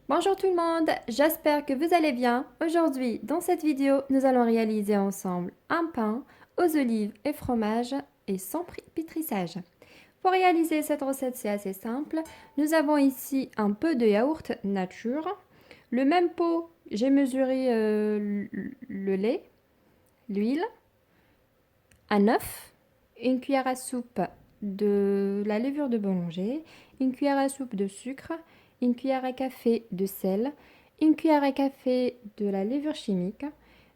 Bonjour tout le monde, j'espère que vous allez bien. Aujourd'hui, dans cette vidéo, nous allons réaliser ensemble un pain aux olives et fromage et sans pétrissage. Pour réaliser cette recette, c'est assez simple. Nous avons ici un peu de yaourt nature. Le même pot, j'ai mesuré le lait, l'huile, un œuf, une cuillère à soupe de la levure de boulanger, une cuillère à soupe de sucre, une cuillère à café de sel, une cuillère à café de la levure chimique,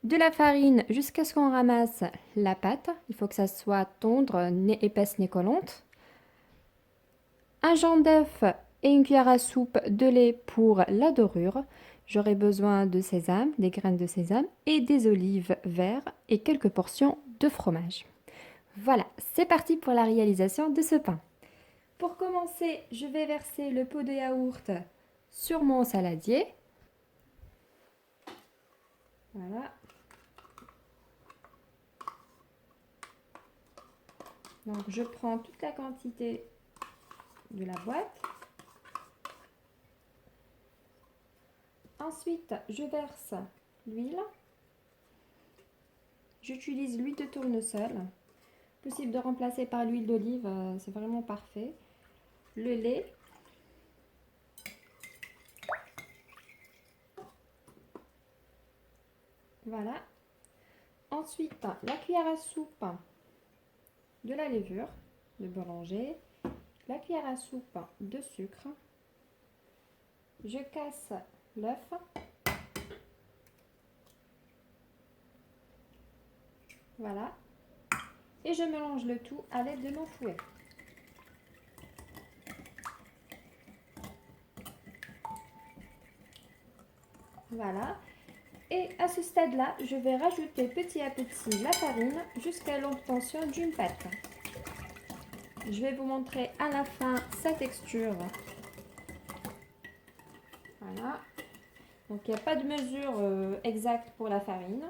de la farine jusqu'à ce qu'on ramasse la pâte. Il faut que ça soit tendre, ni épaisse ni collante. Un jaune d'œuf et une cuillère à soupe de lait pour la dorure. J'aurai besoin de sésame, des graines de sésame et des olives vertes et quelques portions de fromage. Voilà, c'est parti pour la réalisation de ce pain. Pour commencer, je vais verser le pot de yaourt sur mon saladier. Voilà. Donc je prends toute la quantité de la boîte. Ensuite, je verse l'huile. J'utilise l'huile de tournesol. Possible de remplacer par l'huile d'olive, c'est vraiment parfait. Le lait. Voilà. Ensuite, la cuillère à soupe de la levure de boulanger, la cuillère à soupe de sucre. Je casse l'œuf. Voilà. Et je mélange le tout à l'aide de mon fouet. Voilà. Et à ce stade-là, je vais rajouter petit à petit la farine jusqu'à l'obtention d'une pâte. Je vais vous montrer à la fin sa texture. Voilà. Donc il n'y a pas de mesure exacte pour la farine.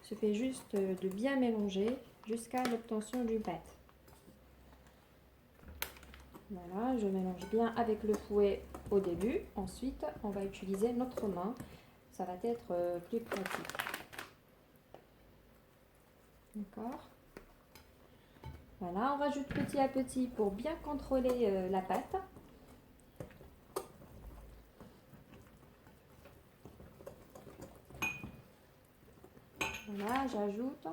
Il suffit juste de bien mélanger jusqu'à l'obtention d'une pâte. Voilà, je mélange bien avec le fouet au début. Ensuite, on va utiliser notre main. Ça va être plus pratique. D'accord. Voilà, on rajoute petit à petit pour bien contrôler la pâte. Voilà, j'ajoute.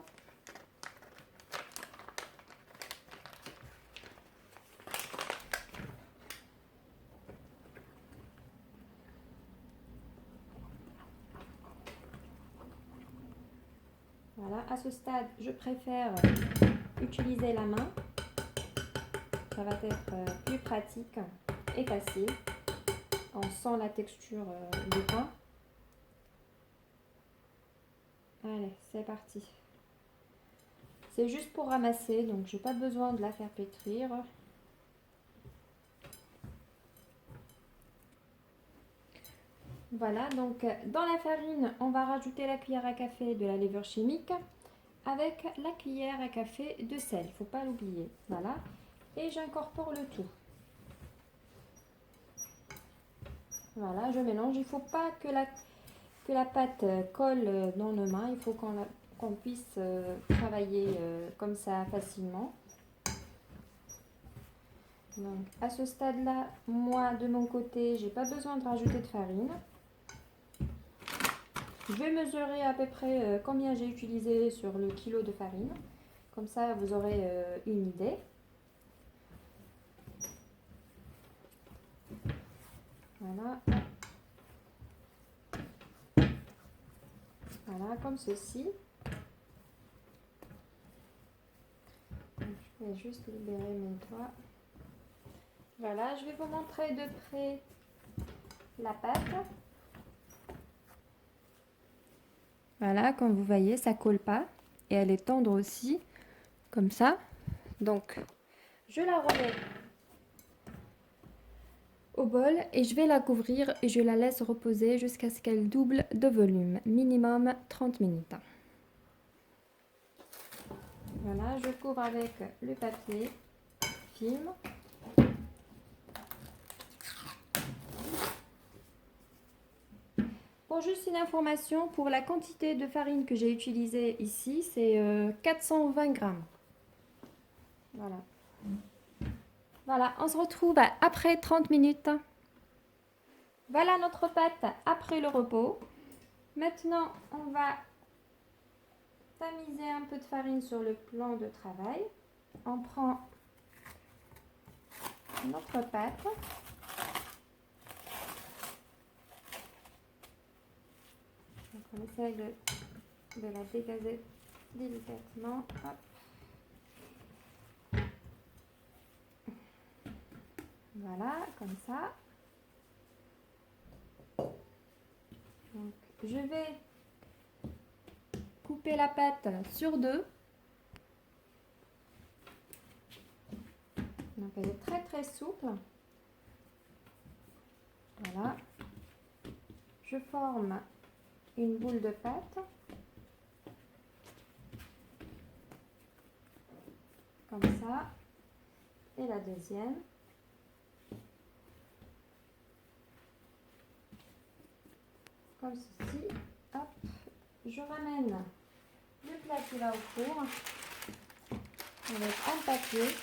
Voilà, à ce stade, je préfère utiliser la main. Ça va être plus pratique et facile. On sent la texture du pain. Allez, c'est parti. C'est juste pour ramasser, donc j'ai pas besoin de la faire pétrir. Voilà, donc dans la farine, on va rajouter la cuillère à café de la levure chimique avec la cuillère à café de sel, il ne faut pas l'oublier. Voilà, et j'incorpore le tout. Voilà, je mélange. Il ne faut pas que la pâte colle dans nos mains, il faut qu'on puisse travailler comme ça facilement. Donc à ce stade-là, moi de mon côté, j'ai pas besoin de rajouter de farine. Je vais mesurer à peu près combien j'ai utilisé sur le kilo de farine. Comme ça, vous aurez une idée. Voilà. Voilà, comme ceci. Donc, je vais juste libérer mes doigts. Voilà, je vais vous montrer de près la pâte. Voilà, comme vous voyez, ça colle pas. Et elle est tendre aussi, comme ça. Donc, je la remets au bol et je vais la couvrir et je la laisse reposer jusqu'à ce qu'elle double de volume, minimum 30 minutes. Voilà, je couvre avec le papier film. juste une information, pour la quantité de farine que j'ai utilisée ici, c'est 420 grammes. Voilà. Voilà, on se retrouve après 30 minutes. Voilà notre pâte après le repos. Maintenant, on va tamiser un peu de farine sur le plan de travail. On prend notre pâte. Donc on essaye de la dégazer délicatement. Hop. Voilà, comme ça. Donc, je vais couper la pâte sur deux. Donc, elle est très très souple. Voilà. Je forme une boule de pâte. Comme ça. Et la deuxième. Comme ceci. Hop. Je ramène le plat qui va au four avec un papier.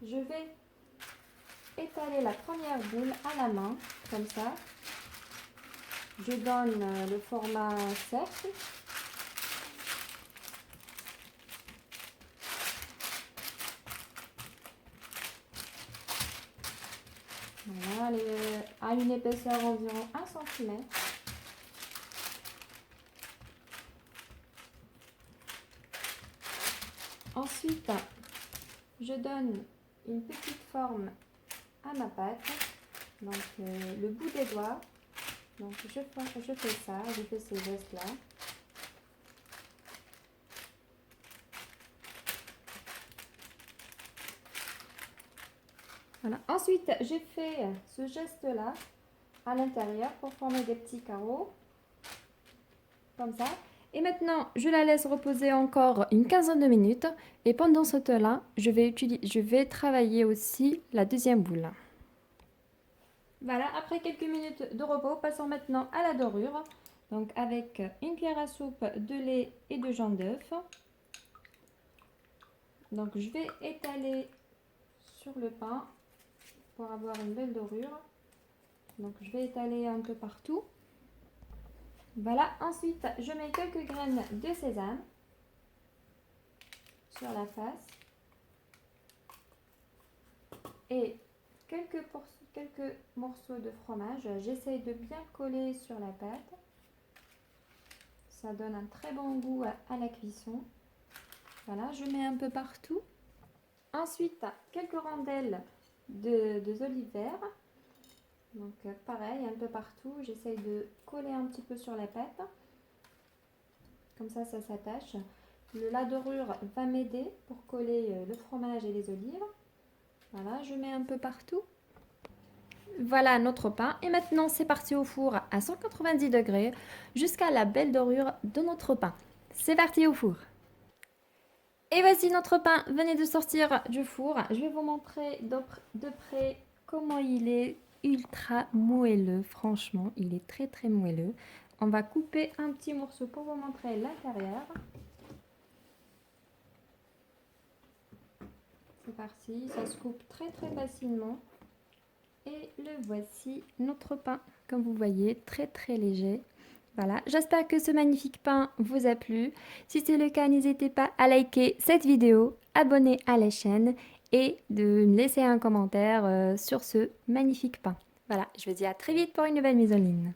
Je vais étaler la première boule à la main, comme ça. Je donne le format cercle. Voilà, à une épaisseur environ 1 cm. Ensuite, je donne une petite forme à ma pâte, donc le bout des doigts. Donc je fais ça, je fais ces gestes-là. Voilà. Ensuite, j'ai fait ce geste-là à l'intérieur pour former des petits carreaux, comme ça. Et maintenant, je la laisse reposer encore une quinzaine de minutes. Et pendant ce temps-là, je vais travailler aussi la deuxième boule. Voilà, après quelques minutes de repos, passons maintenant à la dorure. Donc avec une cuillère à soupe de lait et de jaune d'œuf. Donc je vais étaler sur le pain pour avoir une belle dorure. Donc je vais étaler un peu partout. Voilà, ensuite je mets quelques graines de sésame sur la face et quelques morceaux de fromage. J'essaye de bien coller sur la pâte. Ça donne un très bon goût à la cuisson. Voilà, je mets un peu partout. Ensuite, quelques rondelles de olive vert. Donc pareil, un peu partout. J'essaye de coller un petit peu sur la pâte. Comme ça s'attache. La dorure va m'aider pour coller le fromage et les olives. Voilà, je mets un peu partout. Voilà notre pain. Et maintenant, c'est parti au four à 190 degrés jusqu'à la belle dorure de notre pain. C'est parti au four. Et voici notre pain venait de sortir du four. Je vais vous montrer de près comment il est ultra moelleux. Franchement, il est très très moelleux. On va couper un petit morceau pour vous montrer l'intérieur. C'est parti, ça se coupe très très facilement. Et le voici notre pain, comme vous voyez, très très léger. Voilà, j'espère que ce magnifique pain vous a plu. Si c'est le cas, n'hésitez pas à liker cette vidéo, abonner à la chaîne et de me laisser un commentaire sur ce magnifique pain. Voilà, je vous dis à très vite pour une nouvelle mise en ligne.